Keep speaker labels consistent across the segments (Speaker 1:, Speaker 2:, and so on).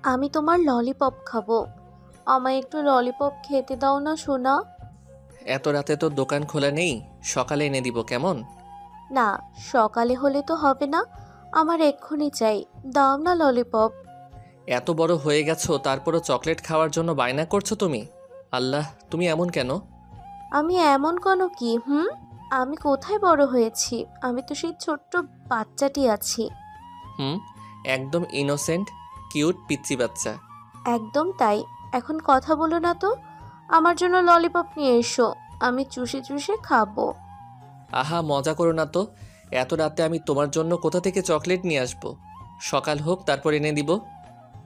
Speaker 1: আমি তোমার ললিপপ খাবো। আমায় একটু ললিপপ খেতে দাও না সোনা।
Speaker 2: এত রাতে তো দোকান খোলা নেই, সকালে এনে দিব কেমন?
Speaker 1: না, সকালে হলে তো হবে না। আমার এক্ষুনি চাই। দাও না ললিপপ।
Speaker 2: এত বড় হয়ে গেছো তারপরও চকলেট খাওয়ার জন্য বায়না করছো তুমি? আল্লাহ, তুমি এমন কেন?
Speaker 1: আমি এমন কোনো কি আমি কোথায় বড় হয়েছি? আমি তো সেই ছোট্ট বাচ্চাটি আছি।
Speaker 2: হুম, একদম ইনোসেন্ট, কিউট পিচ্চি বাচ্চা।
Speaker 1: একদম তাই। এখন কথা বলো না তো। আমার জন্য ললিপপ নিয়ে এসো। আমি চুষে চুষে খাবো।
Speaker 2: আহা, মজা করো না তো। এত রাতে আমি তোমার জন্য কোথা থেকে চকলেট নিয়ে আসবো? সকাল হোক তারপর এনে দিব।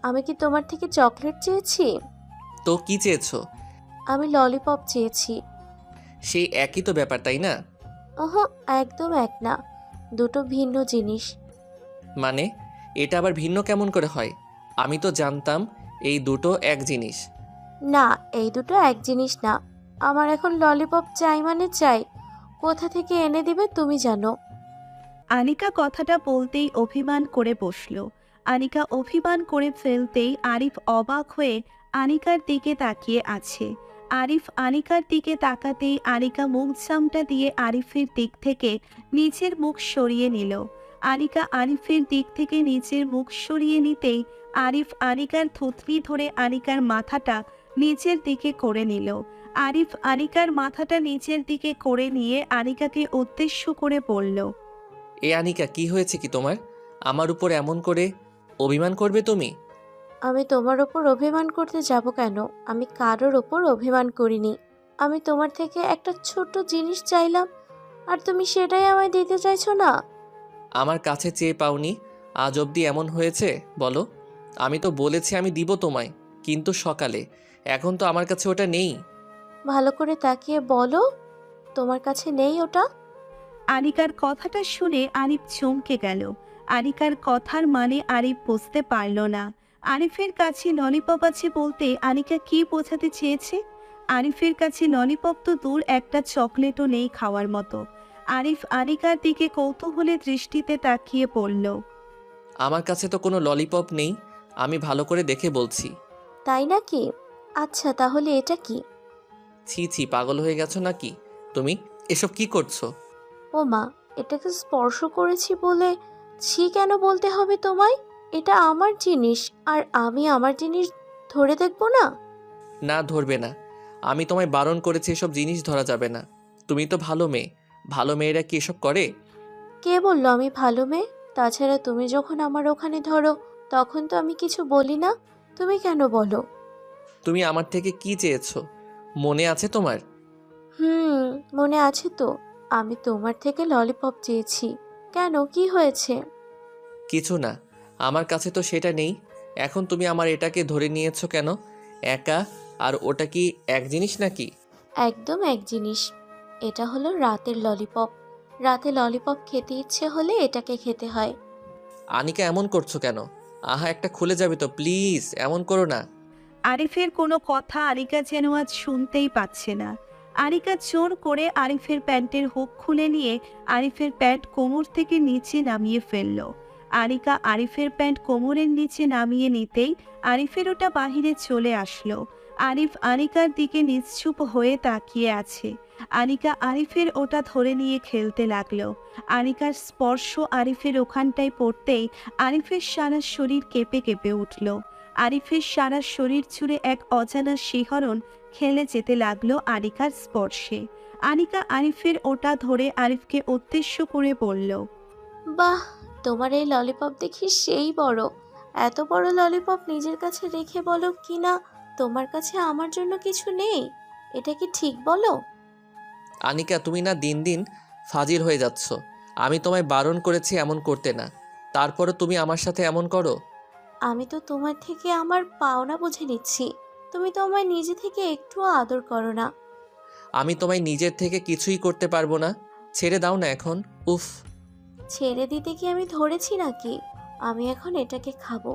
Speaker 1: আমি কি তোমার থেকে চকলেট চেয়েছি?
Speaker 2: তো কি চেয়েছো?
Speaker 1: আমি ললিপপ চেয়েছি।
Speaker 2: সেই একই তো ব্যাপার, তাই না?
Speaker 1: ওহো, একদম এক না। দুটো ভিন্ন জিনিস।
Speaker 2: মানে, এটা আবার ভিন্ন কেমন করে হয়? আমি তো জানতাম এই দুটো এক জিনিস।
Speaker 1: না, এই দুটো এক জিনিস না। আমার এখন ললিপপ চাই মানে চাই। কোথা থেকে এনে দিবে তুমি জানো।
Speaker 3: আনিকা কথাটা বলতেই অভিমান করে বসল। আনিকা অভিমান করে ফেলতেই আরিফ অবাক হয়ে আনিকার দিকে তাকিয়ে আছে। আরিফ আনিকার দিকে তাকাতেই আনিকা মুখ চামটা দিয়ে আরিফের দিক থেকে নিচের মুখ সরিয়ে নিল। আনিকা আরিফের দিক থেকে নিচের মুখ সরিয়ে নিতেই আরিফ আনিকার থুতনি ধরে আনিকার মাথাটা নিচের দিকে করে নিল। আরিফ আনিকার মাথাটা নিচের দিকে করে নিয়ে আনিকাকে উদ্দেশ্য করে বলল,
Speaker 2: এ আনিকা, কি হয়েছে কি তোমার? আমার উপর এমন করে অভিমান করবে তুমি?
Speaker 1: আমি তোমার ওপর অভিমান করতে যাব কেন? আমি কারোর ওপর অভিমান করিনি। আমি তোমার থেকে একটা ছোট জিনিস চাইলাম, আর তুমি সেটাই আমায় দিতে চাইছো না।
Speaker 2: আমার কাছে চেয়ে পাওনি, আজ অবধি এমন হয়েছে বলো? আমি তো বলেছি আমি দিব তোমায়, কিন্তু সকালে। এখন তো আমার কাছে ওটা নেই।
Speaker 1: ভালো করে তাকিয়ে বলো, তোমার কাছে নেই ওটা।
Speaker 3: আনিকার কথাটা শুনে আরিফ চমকে গেল। আনিকার কথার মানে আরিফ বুঝতে পারল না। আরিফের কাছে ললিপপ আছে বলতে আনিকা কি বোঝাতে চেয়েছে? আরিফের কাছে ললিপপ তো দূর, একটা চকলেটও নেই খাওয়ার মতো। আরিফ আনিকার দিকে কৌতূহলের দৃষ্টিতে তাকিয়ে পড়ল।
Speaker 2: আমার কাছে তো কোনো ললিপপ নেই, আমি ভালো করে দেখে বলছি।
Speaker 1: তাই নাকি? আচ্ছা, তাহলে এটা কি?
Speaker 2: ছি ছি, পাগল হয়ে গেছো নাকি তুমি? এসব কি করছো?
Speaker 1: ও মা, এটাকে স্পর্শ করেছি বলে ছি কেন বলতে হবে তোমায়? এটা আমার জিনিস, আর আমি আমার জিনিস ধরে দেখবো না?
Speaker 2: না, ধরবে না। আমি তোমায় বারণ করেছি, এসব জিনিস ধরা যাবে না। তুমি তো ভালো মেয়ে। ভালো মেয়েরা কি এসব করে?
Speaker 1: কে বললো আমি ভালো মেয়ে? তাছাড়া তুমি যখন আমার ওখানে ধরো, তখন তো আমি কিছু বলি না। তুমি কেন বলো?
Speaker 2: তুমি আমার থেকে কি চেয়েছো মনে আছে তোমার?
Speaker 1: হুম, মনে আছে তো। আমি তোমার থেকে ললিপপ চেয়েছি। কেন, কি হয়েছে?
Speaker 2: কিছু না, আমার কাছে তো সেটা নেই। এখন তুমি আমার এটাকে ধরে নিয়েছো কেন? একা আর ওটা কি এক জিনিস নাকি?
Speaker 1: একদম এক জিনিস। এটা হলো রাতের ললিপপ। রাতে ললিপপ খেতে ইচ্ছে হলে এটাকে খেতে হয়।
Speaker 2: আনিকা, এমন করছো কেন? আহা, একটা খুলে যাবে তো, প্লিজ এমন করো না।
Speaker 3: আরিফের কোনো কথা আনিকা যেন আজ শুনতেই পাচ্ছে না। আনিকা জোর করে আরিফের প্যান্টের হুক খুলে নিয়ে আরিফের প্যান্ট কোমর থেকে নিচে নামিয়ে ফেলল। আনিকা আরিফের প্যান্ট কোমরের নিচে নামিয়ে নিতেই আরিফের ওটা বাহিরে চলে আসলো। আরিফ আনিকার দিকে নিশ্চুপ হয়ে তাকিয়ে আছে। আনিকা আরিফের ওটা ধরে নিয়ে খেলতে লাগলো। আনিকার স্পর্শ আরিফের ওখানটায় পড়তেই আরিফের সারা শরীর কেঁপে কেঁপে উঠল। আরিফের সারা শরীর জুড়ে এক অজানা শিহরণ খেলে যেতে লাগলো আনিকার স্পর্শে। আনিকা আরিফের ওটা ধরে আরিফকে উদ্দেশ্য করে বলল,
Speaker 1: বাহ, তোমার এই ললিপপ দেখি সেই বড়। এত বড় ললিপপ নিজের কাছে রেখে বলো কি না তোমার কাছে আমার জন্য কিছু নেই? এটা কি ঠিক বলো?
Speaker 2: আনিকা, তুমি না দিন দিন ফাজিল হয়ে যাচ্ছ। আমি তোমায় বারণ করেছি এমন করতে না, তারপরও তুমি আমার সাথে এমন করো।
Speaker 1: আমি তো তোমার থেকে আমার পাওনা বুঝে নিচ্ছি। তুমি তো আমায় নিজে থেকে একটুও আদর করো না।
Speaker 2: আমি তোমায় নিজের থেকে কিছুই করতে পারবো না। ছেড়ে দাও না এখন। উফ।
Speaker 1: ছেড়ে দিতে কি আমি ধরেছি নাকি? আমি এখন এটাকে খাবো।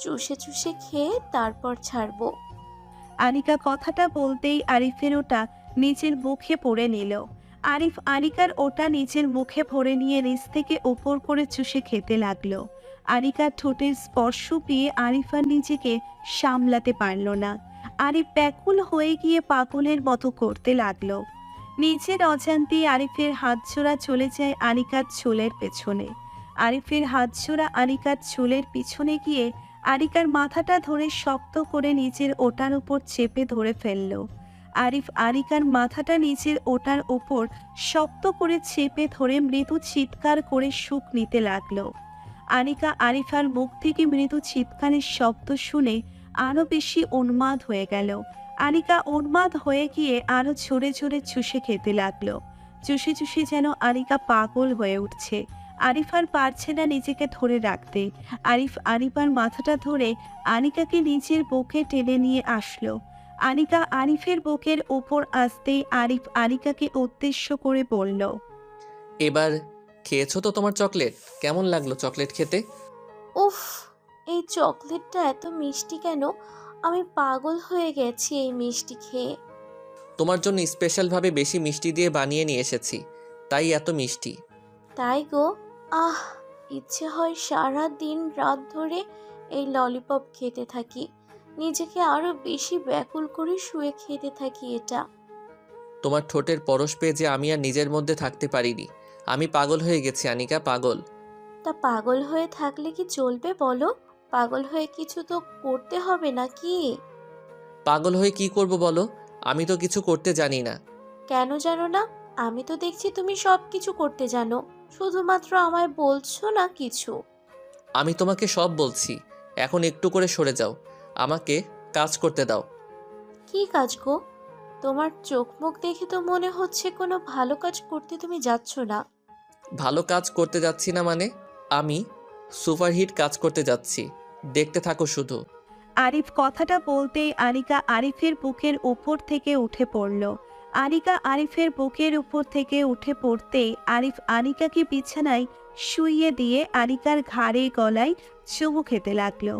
Speaker 1: চুষে চুষে খেয়ে তারপর ছাড়বো।
Speaker 3: আনিকা কথাটা বলতেই আরিফের ওটা নিচের মুখে পড়ে নিল। আরিফ আনিকার ওটা নিচের মুখে ভরে নিয়ে নিচ থেকে উপর করে চুষে খেতে লাগলো। আরিকার ঠোঁটের স্পর্শ পেয়ে আরিফার নিজেকে সামলাতে পারল না। আরিফ ব্যাকুল হয়ে গিয়ে পাগলের মতো করতে লাগলো। নিজের অজান্তেই আরিফের হাতজোড়া চলে যায় আনিকার চুলের পেছনে। আরিফের হাতজোড়া আনিকার চুলের পিছনে গিয়ে আনিকার মাথাটা ধরে শক্ত করে নিজের ওটার উপর চেপে ধরে ফেলল। আরিফ আনিকার মাথাটা নিজের ওটার উপর শক্ত করে চেপে ধরে মৃদু চিৎকার করে সুখ নিতে লাগলো। আনিকা আরিফার মুখ থেকে মৃদু চিৎকারের শব্দ শুনে আরো বেশি উন্মাদ হয়ে গেল। আনিকা উন্মাদ হয়ে গিয়ে আরো জোরে জোরে চুষে খেতে লাগলো। চুষে চুষে যেন আনিকা পাগল হয়ে উঠছে। আরিফ আর পারছে না নিজেকে ধরে রাখতে। আরিফ আনিকার মাথাটা ধরে আনিকাকে নিজের বুকে টেনে নিয়ে আসলো। আনিকা আরিফের বুকের ওপর আসতেই আরিফ আনিকাকে উদ্দেশ্য করে বলল,
Speaker 2: এবার খেয়েছো তো তোমার চকলেট? কেমন লাগলো চকলেট খেতে?
Speaker 1: উফ, এই চকলেটটা এত মিষ্টি কেন? আমি পাগল হয়ে গেছি এই মিষ্টি খেয়ে।
Speaker 2: তোমার জন্য স্পেশালভাবে বেশি মিষ্টি দিয়ে বানিয়ে নিয়ে এসেছি, তাই এত মিষ্টি।
Speaker 1: তাই গো, আহ, ইচ্ছে হয় সারা দিন রাত ধরে এই ললিপপ খেতে থাকি, নিজেকে আরো বেশি ব্যাকুল করে শুয়ে খেতে থাকি এটা।
Speaker 2: তোমার ঠোঁটের পরশ পেয়ে যে আমি আর নিজের মধ্যে থাকতে পারিনি। আমি পাগল হয়ে গেছি আনিকা, পাগল।
Speaker 1: তা পাগল হয়ে থাকলে কি চলবে বলো? পাগল হয়ে কিছু তো করতে হবে নাকি?
Speaker 2: পাগল হয়ে কি করব বলো? আমি তো কিছু করতে জানি না।
Speaker 1: কেন জানো না? আমি তো দেখছি তুমি সব কিছু করতে জানো, শুধুমাত্র আমায় বলছো না কিছু।
Speaker 2: আমি তোমাকে সব বলছি, এখন একটু করে সরে যাও, আমাকে কাজ করতে দাও।
Speaker 1: কি কাজ গো? তোমার চোখ মুখ দেখে তো মনে হচ্ছে কোনো ভালো কাজ করতে তুমি যাচ্ছ না।
Speaker 2: ভালো কাজ করতে যাচ্ছি না মানে? আমি সুপারহিট কাজ করতে যাচ্ছি, দেখতে থাকো শুধু।
Speaker 3: আরিফ কথাটা বলতেই আনিকা আরিফের বুকের উপর থেকে উঠে পড়ল। আনিকা আরিফের বুকের উপর থেকে উঠে পড়তেই আরিফ আনিকাকে বিছানায় শুইয়ে দিয়ে আনিকার ঘাড়ে গলায় চুমু খেতে লাগলো।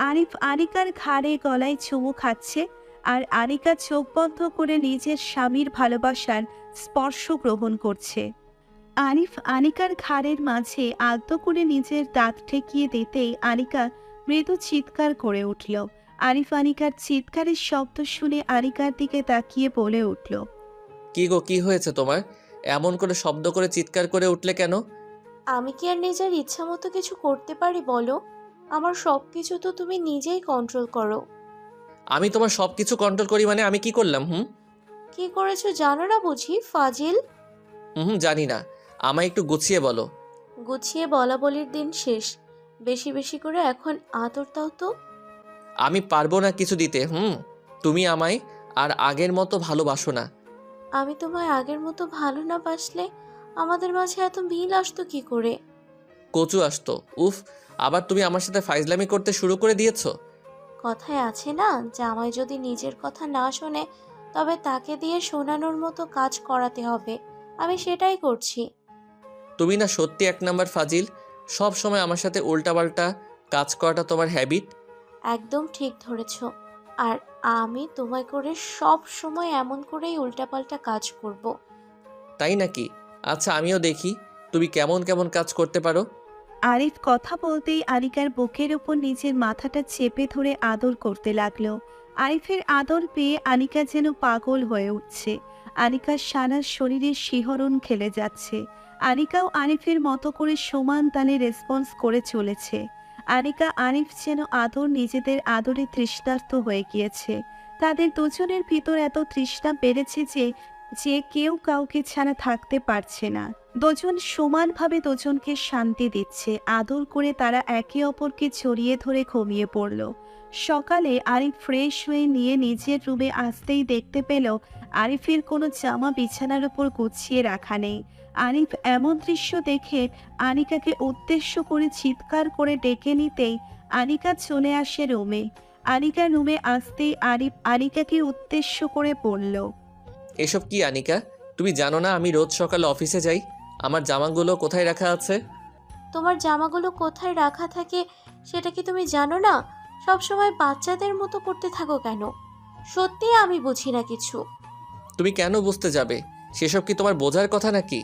Speaker 3: আরিফ আনিকার ঘাড়ে গলায় চুমু খাচ্ছে আর আনিকা চোখ বন্ধ করে নিজের স্বামীর ভালোবাসার স্পর্শ গ্রহণ করছে। আরিফ আনিকার ঘাড়ের মাঝে আলতো করে নিজের দাঁত ঠেকিয়ে দিতেই আনিকা মৃদু চিৎকার করে উঠল। আরিফ আনিকার চিৎকারের শব্দ শুনে আনিকার দিকে তাকিয়ে বলে উঠল,
Speaker 2: কি গো, কি হয়েছে তোমার? এমন করে শব্দ করে চিৎকার করে উঠলে কেন?
Speaker 1: আমি কি আর নিজের ইচ্ছা মতো কিছু করতে পারি বলো? আমার সব কিছু তো তুমি নিজেই কন্ট্রোল করো।
Speaker 2: আমি তোমার সব কিছু কন্ট্রোল করি মানে আমি কি করলাম?
Speaker 1: কি করেছো জানো না বুঝি, ফাজিল?
Speaker 2: জানি না, আমায় একটু গুছিয়ে বলো।
Speaker 1: গুছিয়ে বলা বলির দিন শেষ। বেশি বেশি করে এখন আদর দাও তো।
Speaker 2: আমি পারবো না কিছু দিতে। তুমি আমায় আর আগের মতো ভালোবাসো না।
Speaker 1: আমি তোমায় আগের মতো ভালো না বাসলে আমাদের মাঝে এত মিল আসতো কি করে?
Speaker 2: কচু আসতো। উফ, আবার তুমি আমার সাথে ফাইজলামি করতে শুরু করে দিয়েছো।
Speaker 1: কথায় আছে না, জামাই যদি নিজের কথা না শোনে তবে তাকে দিয়ে শোনানোর মতো কাজ করাতে হবে। আমি সেটাই করছি।
Speaker 2: তুমি না সত্যি এক নাম্বার ফাজিল। সব সময় আমার সাথে উল্টাপাল্টা কাজ করাটা তোমার হ্যাবিট।
Speaker 1: একদম ঠিক ধরেছ। আর আমি তোমায় করে সব সময় এমন করেই উল্টাপাল্টা কাজ করব।
Speaker 2: তাই নাকি? আচ্ছা, আমিও দেখি তুমি কেমন কেমন কাজ করতে পারো।
Speaker 3: আরিফ কথা বলতেই আনিকার বুকের উপর নিজের মাথাটা চেপে ধরে আদর করতে লাগলো। আরিফের আদর পেয়ে আনিকা যেন পাগল হয়ে উঠছে। আনিকার সারা শরীরে শিহরণ খেলে যাচ্ছে। আনিকাও আরিফের মতো করে সমান তালে রেসপন্স করে চলেছে। আনিকা আরিফ যেন আদর নিজেদের আদরে তৃষ্ণার্ত হয়ে গিয়েছে। তাদের দুজনের ভিতর এত তৃষ্ণা বেড়েছে যে যে কেউ কাউকে ছাড়া থাকতে পারছে না। দুজন সমানভাবে দুজনকে শান্তি দিচ্ছে। আদর করে তারা একে অপরকে ছড়িয়ে ধরে ঘুমিয়ে পড়ল। সকালে আরিফ ফ্রেশ হয়ে নিয়ে নিজের রুমে আসতেই দেখতে পেল আরিফের কোনো জামা বিছানার উপর গুছিয়ে রাখা নেই। আরিফ এমন দৃশ্য দেখে আনিকাকে উদ্দেশ্য করে চিৎকার করে ডেকে নিতেই আনিকা চলে আসে রুমে। আনিকা রুমে আসতেই আরিফ আনিকাকে উদ্দেশ্য করে বলল,
Speaker 2: এসব কি আনিকা? তুমি জানো না আমি রোজ সকালে অফিসে যাই? আমার জামাগুলো কোথায় রাখা আছে?
Speaker 1: তোমার জামাগুলো কোথায় রাখা থাকে সেটা কি তুমি জানো না? সব সময় বাচ্চাদের মতো করতে থাকো কেন? সত্যি আমি বুঝি না কিছু।
Speaker 2: তুমি কেন বুঝতে যাবে? সেসব কি তোমার বোঝার কথা নাকি?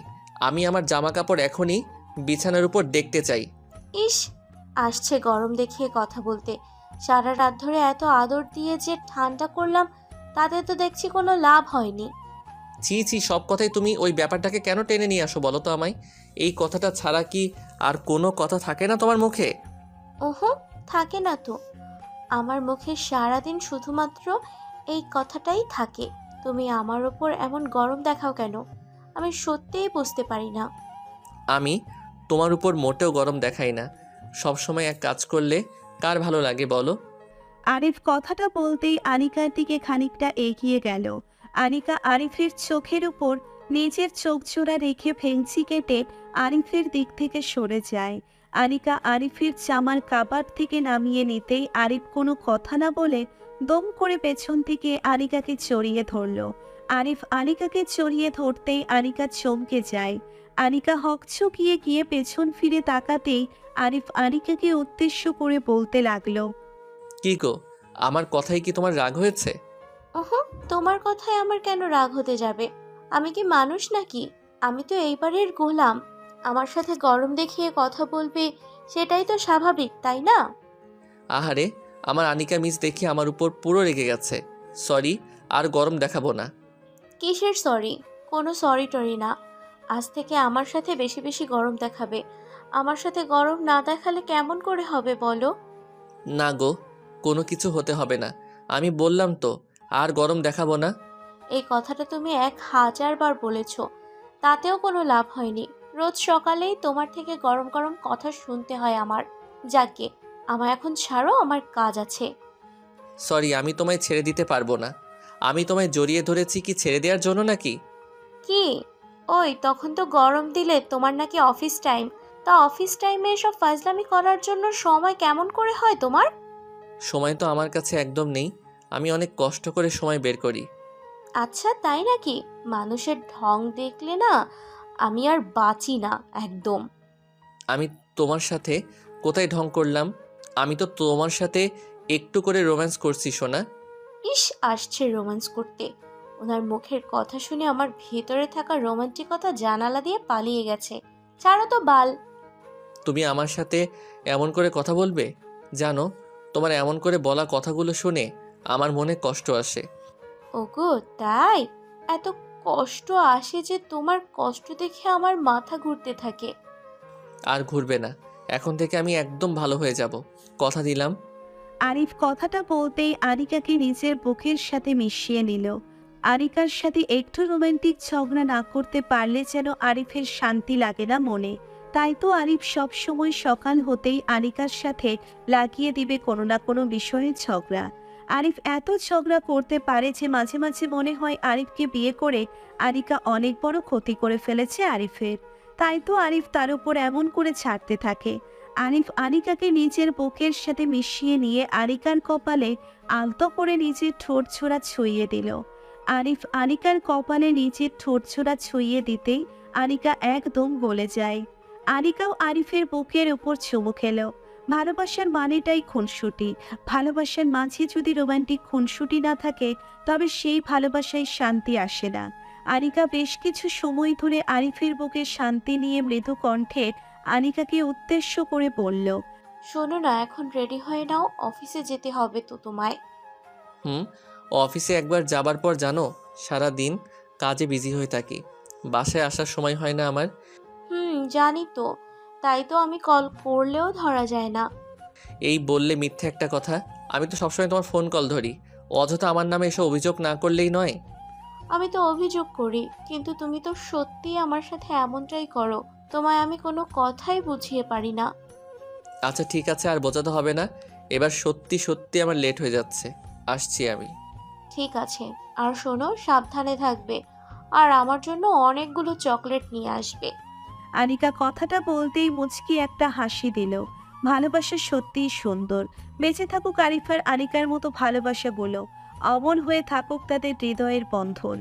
Speaker 2: আমি আমার জামা কাপড় এখনই বিছানার উপর দেখতে চাই।
Speaker 1: ইস, আসছে গরম দেখিয়ে কথা বলতে। সারা রাত ধরে এত আদর দিয়ে যে ঠান্ডা করলাম, তাতে তো দেখছি কোনো লাভ হয়নি।
Speaker 2: ছি ছি, সব কথাই তুমি ওই ব্যাপারটাকে কেন টেনে নিয়ে আসো বলো তো আমায়? এই কথাটা ছাড়া কি আর কোনো কথা থাকে না তোমার মুখে?
Speaker 1: ওহো, থাকে না তো। আমার মুখে সারাদিন শুধুমাত্র এই কথাটাই থাকে। তুমি আমার ওপর এমন গরম দেখাও কেন? আমি সত্যিই বুঝতে পারি না।
Speaker 2: আমি তোমার উপর মোটেও গরম দেখাই না। সব সময় এক কাজ করলে কার ভালো লাগে বলো?
Speaker 3: আরিফ কথাটা বলতেই আনিকার দিকে খানিকটা এগিয়ে গেল। আনিকা আরিফের চোখের উপর নিজের চোখ জোড়া রেখে ভেংচি কেটে আরিফের দিক থেকে সরে যায়। আনিকা আরিফের জামার কাবাট থেকে নামিয়ে নিতেই আরিফ কোনো কথা না বলে দম করে পেছন থেকে আনিকাকে জড়িয়ে ধরল। আরিফ আনিকাকে জড়িয়ে ধরতেই আনিকা চমকে যায়। আনিকা হকচকিয়ে গিয়ে পেছন ফিরে তাকাতেই আরিফ আনিকাকে উদ্দেশ্য করে বলতে লাগলো,
Speaker 2: কি গো, আমার কথাই কি তোমার রাগ হয়েছে?
Speaker 1: ওহো, তোমার কথায় আমার কেন রাগ হতে যাবে? আমি কি মানুষ নাকি? আমি তো এইবারের গোলাম। আমার সাথে গরম দেখিয়ে কথা বলবে, সেটাই তো স্বাভাবিক, তাই না?
Speaker 2: আহারে, আমার আনিকা মিস দেখে আমার উপর পুরো রেগে গেছে। সরি, আর গরম দেখাবো না।
Speaker 1: কিসের সরি? কোনো সরি টরি না। আজ থেকে আমার সাথে বেশি বেশি গরম দেখাবে। আমার সাথে গরম না দেখালে কেমন করে হবে বলো?
Speaker 2: না গো, কোনো কিছু হতে হবে না। আমি বললাম তো, আর গরম দেখাবো না।
Speaker 1: এই কথাটা তুমি 1000 বার বলেছ, তাতেও কোনো লাভ হয়নি। রোজ সকালেই তোমার থেকে গরম গরম কথা শুনতে হয় আমার। যাকে, আমায় এখন ছাড়ো, আমার কাজ আছে।
Speaker 2: সরি, আমি তোমায় ছেড়ে দিতে পারবো না। আমি তোমায় জড়িয়ে ধরেছি কি ছেড়ে দেওয়ার জন্য নাকি?
Speaker 1: কি? ওই তখন তো গরম দিলে তোমার নাকি অফিস টাইম। তা অফিস টাইমে এসব ফাজলামি করার জন্য সময় কেমন করে হয় তোমার?
Speaker 2: সময় তো আমার কাছে একদম নেই। আমি অনেক কষ্ট করে সময় বের করি।
Speaker 1: আচ্ছা, তাই নাকি? মানুষের ঢং দেখলে না আমি আর বাঁচি না একদম।
Speaker 2: আমি তোমার সাথে কোথায় ঢং করলাম? আমি তো তোমার সাথে একটু করে রোম্যান্স করছি সোনা।
Speaker 1: ইস, আসছে রোম্যান্স করতে। ওনার মুখের কথা শুনে আমার ভেতরে থাকা রোমান্টিকতা জানালা দিয়ে পালিয়ে গেছে। ছাড়ো তো বাল।
Speaker 2: তুমি আমার সাথে এমন করে কথা বলবে? জানো, তোমার এমন করে বলা কথাগুলো শুনে আমার মনে কষ্ট আসে।
Speaker 1: ওগো, তাই? এত কষ্ট আসে যে তোমার কষ্ট দেখে আমার মাথা ঘুরতে থাকে।
Speaker 2: আর ঘুরবে না। এখন থেকে আমি একদম ভালো হয়ে যাব, কথা দিলাম।
Speaker 3: আরিফ কথাটা বলতেই আনিকাকে নিজের বুকের সাথে মিশিয়ে নিল। আনিকার সাথে একটু রোমান্টিক ঝগড়া না করতে পারলে যেন আরিফের শান্তি লাগে না মনে। তাই তো আরিফ সব সময় সকাল হতেই আনিকার সাথে লাগিয়ে দিবে কোনো না কোনো বিষয়ে ঝগড়া। আরিফ এত ঝগড়া করতে পারে যে মাঝে মাঝে মনে হয় আরিফকে বিয়ে করে আনিকা অনেক বড় ক্ষতি করে ফেলেছে আরিফের। তাই তো আরিফ তার উপর এমন করে ছাড়তে থাকে। আরিফ আনিকাকে নিজের বুকের সাথে মিশিয়ে নিয়ে আনিকার কপালে আলতো করে নিজের ঠোঁট ছোড়া ছুঁয়ে দিল। আরিফ আনিকার কপালে নিজের ঠোঁট ছোড়া ছুঁয়ে দিতেই আনিকা একদম গলে যায়। আনিকাও আরিফের বুকের উপর চুমু খেলো। ভালোবাসার মানেটাই খুনসুটি। ভালোবাসার মাঝে যদি রোমান্টিক খুনসুটি না থাকে তবে সেই ভালোবাসায় শান্তি আসে না। আনিকা বেশ কিছু সময় ধরে আরিফের বুকে শান্তি নিয়ে মৃদু কণ্ঠে আনিকাকে উদ্দেশ্য করে বলল,
Speaker 1: শোনো না, এখন রেডি হয়ে নাও, অফিসে যেতে হবে তো তোমায়।
Speaker 2: হুম, অফিসে একবার যাবার পর জানো, সারা দিন কাজে বিজি হয়ে থাকি। বাসায় আসার সময় হয় না আমার।
Speaker 1: জানি তো। তাই তো আমি কল করলেও ধরা যায় না।
Speaker 2: এই বললে মিথ্যে একটা কথা। আমি তো সবসময় তোমার ফোন কল ধরি। অযথা আমার নামে এসব অভিযোগ না করলেই নয়।
Speaker 1: আমি তো অভিযোগ করি, কিন্তু তুমি তো সত্যিই আমার সাথে এমনটাই করো। তোমায় আমি কোনো কথাই বুঝিয়ে পারি না।
Speaker 2: আচ্ছা ঠিক আছে, আর বোঝাতে হবে না। এবার সত্যি সত্যি আমার লেট হয়ে যাচ্ছে। আসছি আমি।
Speaker 1: ঠিক আছে। আর শোনো, সাবধানে থাকবে। আর আমার জন্য অনেকগুলো চকলেট নিয়ে আসবে।
Speaker 3: আনিকা কথাটা বলতেই মুচকি একটা হাসি দিল। ভালোবাসা সত্যিই সুন্দর। বেঁচে থাকুক আরিফার আনিকার মতো ভালোবাসা বলো। অমন হয়ে থাকুক তাদের হৃদয়ের বন্ধন।